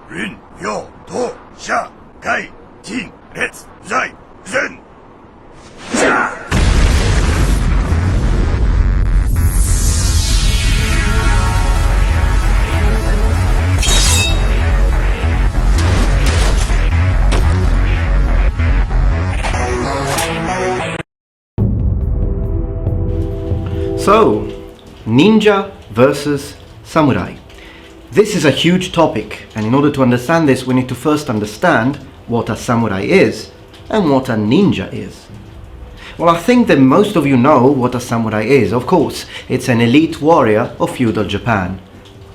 rin, yo, to, sha, gai, jin, let's, zai, zen. So, ninja versus samurai. This is a huge topic, and in order to understand this, we need to first understand what a samurai is and what a ninja is. Well, I think that most of you know what a samurai is. Of course, it's an elite warrior of feudal Japan.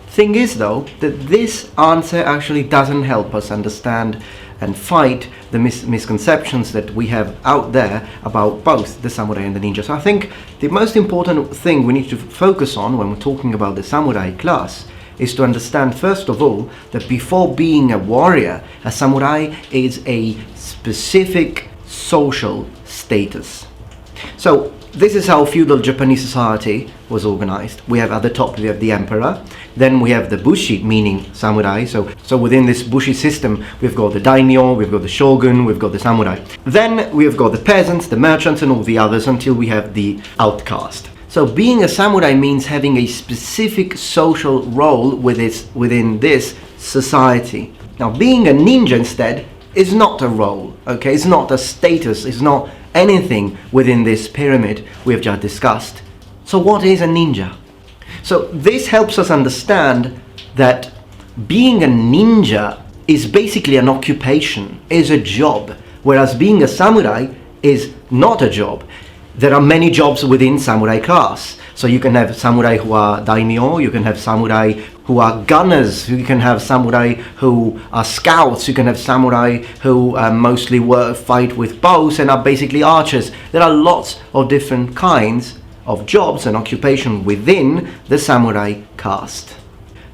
Thing is, though, that this answer actually doesn't help us understand and fight the misconceptions that we have out there about both the samurai and the ninja. So I think the most important thing we need to focus on when we're talking about the samurai class is to understand, first of all, that before being a warrior, a samurai is a specific social status. So this is how feudal Japanese society was organized. We have at the top, we have the emperor, then we have the bushi, meaning samurai. So within this bushi system, we've got the daimyo, we've got the shogun, we've got the samurai. Then we've got the peasants, the merchants, and all the others until we have the outcast. So being a samurai means having a specific social role within this society. Now, being a ninja instead is not a role, okay? It's not a status, it's not anything within this pyramid we have just discussed. So what is a ninja? So this helps us understand that being a ninja is basically an occupation, is a job, whereas being a samurai is not a job. There are many jobs within samurai class. So you can have samurai who are daimyo, you can have samurai who are gunners, you can have samurai who are scouts, you can have samurai who mostly fight with bows and are basically archers. There are lots of different kinds of jobs and occupation within the samurai caste.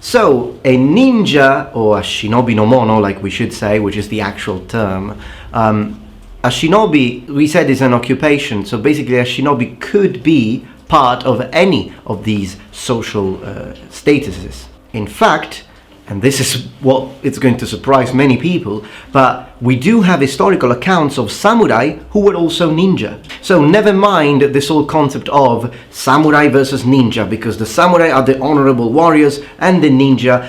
So a ninja, or a shinobi no mono, like we should say, which is the actual term, a shinobi, we said, is an occupation. So basically a shinobi could be part of any of these social statuses. In fact, and this is what it's going to surprise many people, but we do have historical accounts of samurai who were also ninja. So never mind this whole concept of samurai versus ninja, because the samurai are the honorable warriors and the ninja,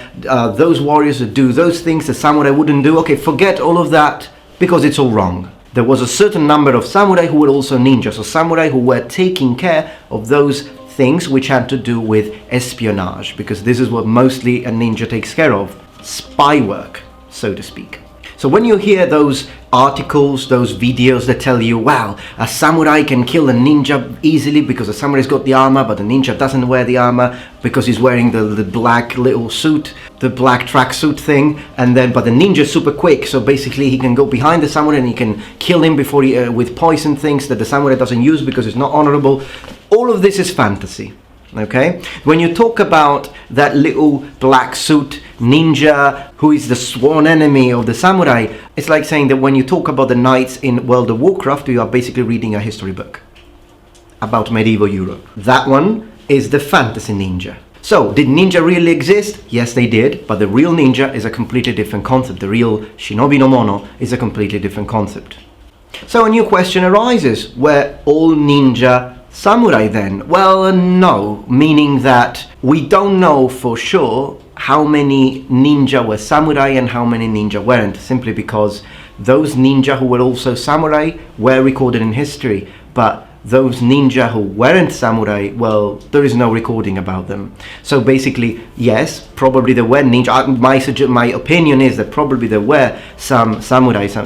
those warriors that do those things the samurai wouldn't do. Okay, forget all of that, because it's all wrong. There was a certain number of samurai who were also ninjas, so samurai who were taking care of those things which had to do with espionage, because this is what mostly a ninja takes care of, spy work, so to speak. So when you hear those articles, those videos that tell you, wow, a samurai can kill a ninja easily because the samurai's got the armor, but the ninja doesn't wear the armor because he's wearing the black little suit, the black tracksuit thing, but the ninja's super quick, so basically he can go behind the samurai and he can kill him before with poison things that the samurai doesn't use because it's not honorable. All of this is fantasy. Okay, when you talk about that little black suit ninja who is the sworn enemy of the samurai, it's like saying that when you talk about the knights in World of Warcraft, you are basically reading a history book about medieval Europe. That one is the fantasy ninja. So, did ninja really exist? Yes, they did, but the real ninja is a completely different concept. The real shinobi no mono is a completely different concept. So a new question arises: were all ninja samurai then? Well, no, meaning that we don't know for sure how many ninja were samurai and how many ninja weren't, simply because those ninja who were also samurai were recorded in history, but those ninja who weren't samurai, well, there is no recording about them. So basically, yes, probably there were ninja. My opinion is that probably there were some samurai, some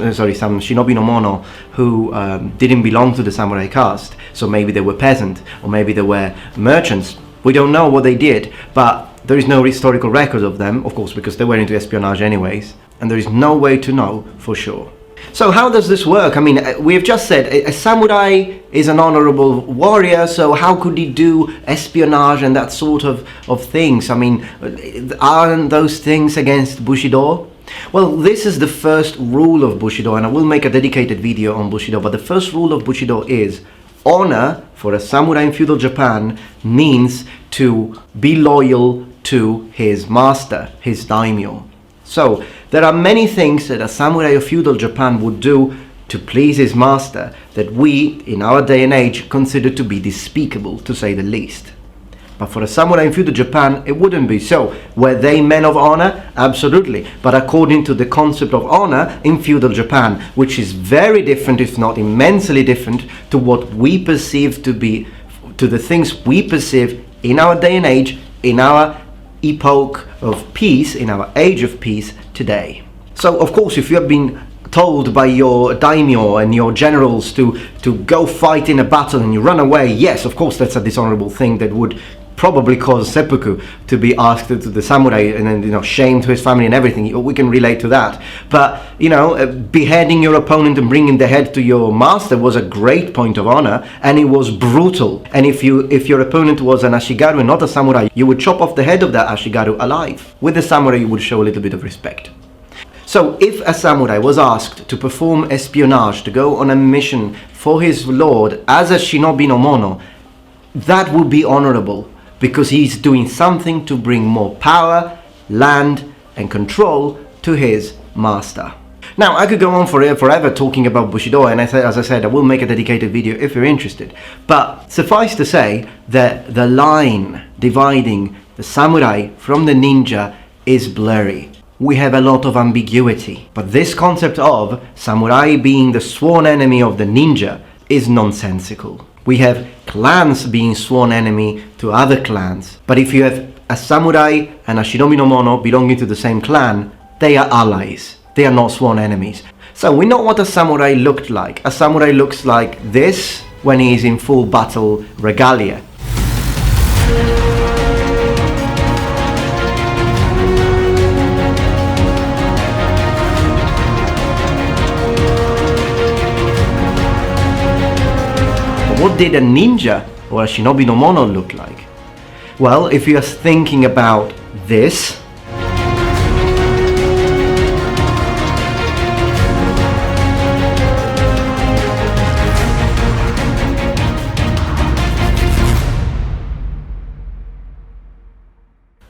shinobi no mono who didn't belong to the samurai caste. So maybe they were peasant, or maybe they were merchants. We don't know what they did, but there is no historical record of them, of course, because they were into espionage anyways, and there is no way to know for sure. So how does this work? I mean, we have just said a samurai is an honorable warrior, so how could he do espionage and that sort of things? I mean, aren't those things against Bushido? Well, this is the first rule of Bushido, and I will make a dedicated video on Bushido, but the first rule of Bushido is honor for a samurai in feudal Japan means to be loyal to his master, his daimyo. So there are many things that a samurai of feudal Japan would do to please his master that we, in our day and age, consider to be despicable, to say the least. But for a samurai in feudal Japan, it wouldn't be so. Were they men of honor? Absolutely. But according to the concept of honor in feudal Japan, which is very different, if not immensely different, to what we perceive to be, to the things we perceive in our day and age, in our epoch of peace, in our age of peace today. So, of course, if you have been told by your daimyo and your generals to go fight in a battle and you run away, yes, of course, that's a dishonorable thing that would probably cause seppuku, to be asked to the samurai, and then, you know, shame to his family and everything. We can relate to that. But, you know, beheading your opponent and bringing the head to your master was a great point of honor, and it was brutal. And if your opponent was an ashigaru and not a samurai, you would chop off the head of that ashigaru alive. With the samurai, you would show a little bit of respect. So if a samurai was asked to perform espionage, to go on a mission for his lord as a shinobi no mono, that would be honorable, because he's doing something to bring more power, land and control to his master. Now, I could go on forever talking about Bushido, and as I said, I will make a dedicated video if you're interested. But suffice to say that the line dividing the samurai from the ninja is blurry. We have a lot of ambiguity. But this concept of samurai being the sworn enemy of the ninja is nonsensical. We have clans being sworn enemy to other clans. But if you have a samurai and a shinobi no mono belonging to the same clan, they are allies. They are not sworn enemies. So we know what a samurai looked like. A samurai looks like this when he is in full battle regalia. What did a ninja or a shinobi no mono look like? Well, if you are thinking about this,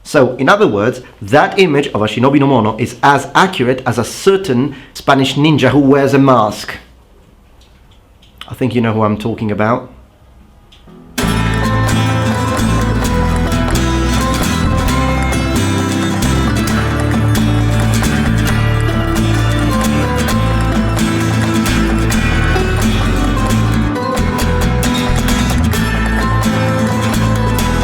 so in other words, that image of a shinobi no mono is as accurate as a certain Spanish ninja who wears a mask. I think you know who I'm talking about.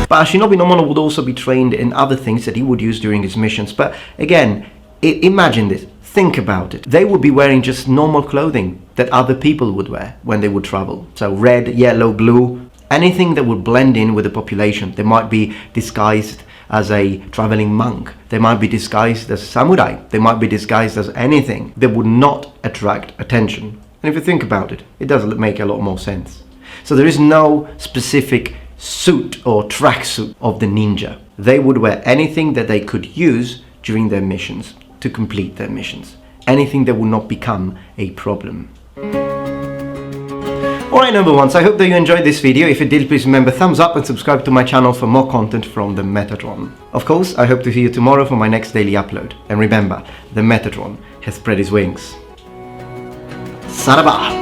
But a shinobi no mono would also be trained in other things that he would use during his missions. But again, imagine this. Think about it. They would be wearing just normal clothing that other people would wear when they would travel. So red, yellow, blue, anything that would blend in with the population. They might be disguised as a traveling monk. They might be disguised as a samurai. They might be disguised as anything that would not attract attention. And if you think about it, it does make a lot more sense. So there is no specific suit or tracksuit of the ninja. They would wear anything that they could use during their missions, to complete their missions. Anything that would not become a problem. Alright, number ones, I hope that you enjoyed this video. If you did, please remember thumbs up and subscribe to my channel for more content from the Metatron. Of course, I hope to see you tomorrow for my next daily upload. And remember, the Metatron has spread his wings. Saraba!